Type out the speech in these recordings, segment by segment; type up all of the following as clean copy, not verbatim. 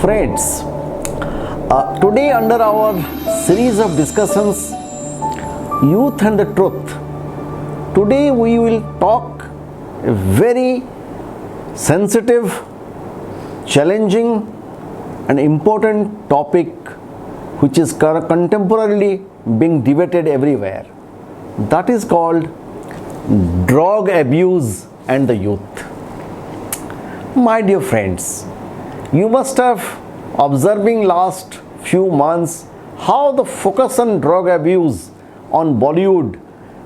Friends, today under our series of discussions, Youth and the Truth, today we will talk a very sensitive, challenging and important topic which is contemporarily being debated everywhere. That is called drug abuse and the youth. My dear friends, you must have observing last few months how the focus on drug abuse on Bollywood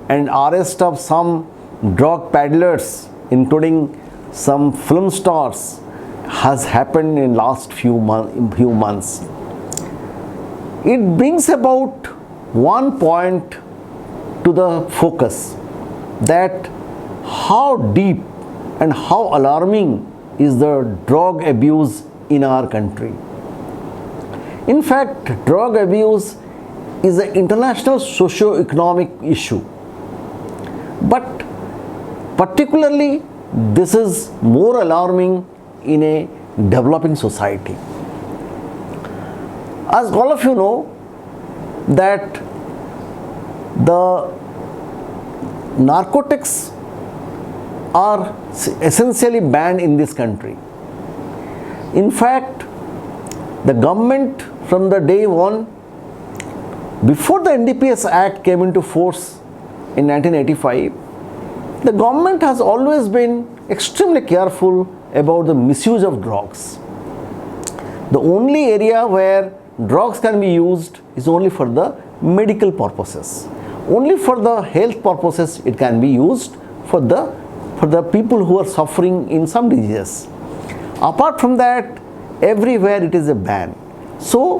and arrest of some drug peddlers, including some film stars, has happened in last few months. It brings about one point to the focus, that how deep and how alarming is the drug abuse in our country. In fact, drug abuse is an international socio-economic issue, but particularly this is more alarming in a developing society. As all of you know that the narcotics are essentially banned in this country. In fact, the government from the day one, before the NDPS Act came into force in 1985, the government has always been extremely careful about the misuse of drugs. The only area where drugs can be used is only for the medical purposes. Only for the health purposes it can be used for the people who are suffering in some diseases. Apart from that, everywhere it is a ban. So,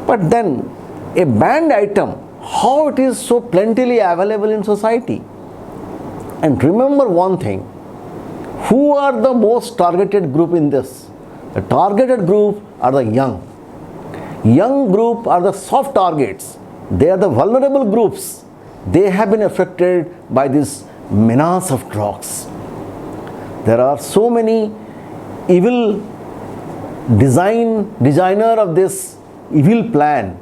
but then a banned item, how it is so plentifully available in society? And remember one thing, who are the most targeted group in this? The targeted group are the young. Young group are the soft targets. They are the vulnerable groups. They have been affected by this menace of drugs. There are so many evil designer of this evil plan.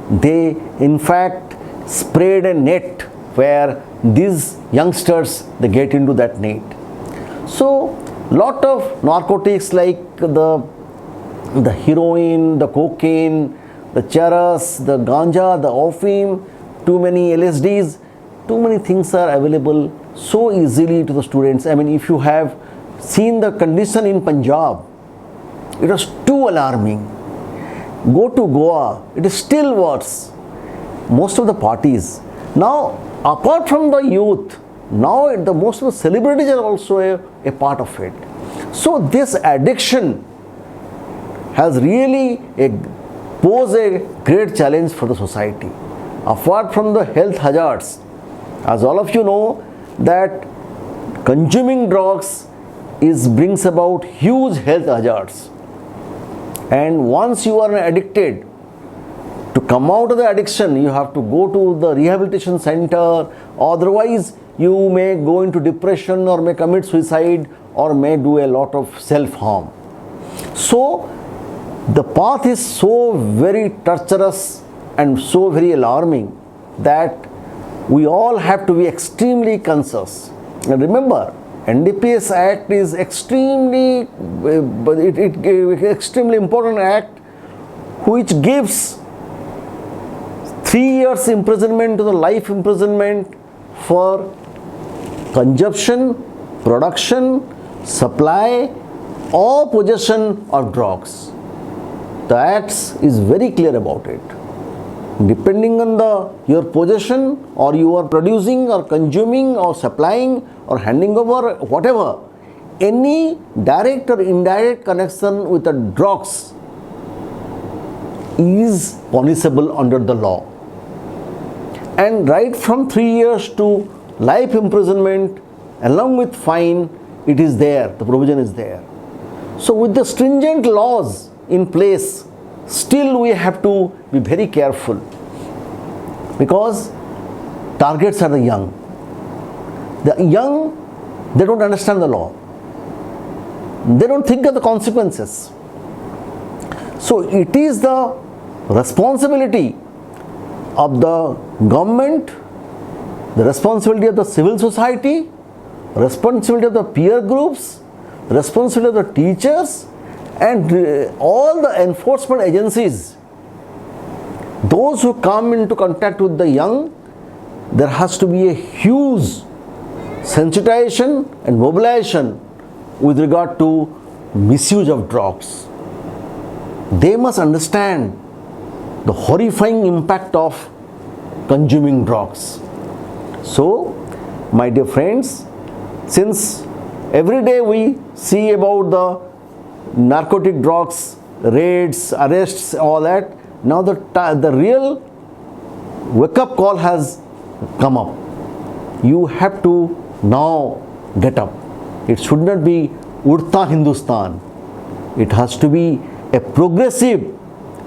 They in fact spread a net where these youngsters, they get into that net. So lot of narcotics like the heroin, the cocaine, the charas, the ganja, the opium, too many LSDs, too many things are available so easily to the students. I mean, if you have seen the condition in Punjab, it was too alarming. Go to Goa, it is still worse. Most of the parties. Now, apart from the youth, now the most of the celebrities are also a part of it. So this addiction has really posed a great challenge for the society. Apart from the health hazards, as all of you know that consuming drugs brings about huge health hazards. And once you are addicted, to come out of the addiction, you have to go to the rehabilitation center, otherwise you may go into depression or may commit suicide or may do a lot of self-harm. So the path is so very torturous and so very alarming that we all have to be extremely conscious. And remember, NDPS Act is extremely important act which gives 3 years imprisonment to the life imprisonment for consumption, production, supply or possession of drugs. The Act is very clear about it. Depending on your possession, or you are producing or consuming or supplying or handing over, whatever, any direct or indirect connection with the drugs is punishable under the law. And right from 3 years to life imprisonment along with fine, it is there, the provision is there. So with the stringent laws in place, still we have to be very careful, because targets are the young. The young, they don't understand the law. They don't think of the consequences. So it is the responsibility of the government, the responsibility of the civil society, responsibility of the peer groups, responsibility of the teachers, and all the enforcement agencies. Those who come into contact with the young, there has to be a huge sensitization and mobilization with regard to misuse of drugs. They must understand the horrifying impact of consuming drugs. So, my dear friends, since every day we see about the narcotic drugs, raids, arrests, all that, now the real wake-up call has come up. You have to now get up. It should not be Udta Hindustan. It has to be a progressive,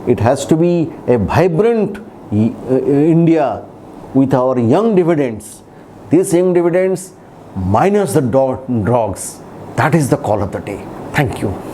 it has to be a vibrant India with our young dividends. These young dividends minus the drugs. That is the call of the day. Thank you.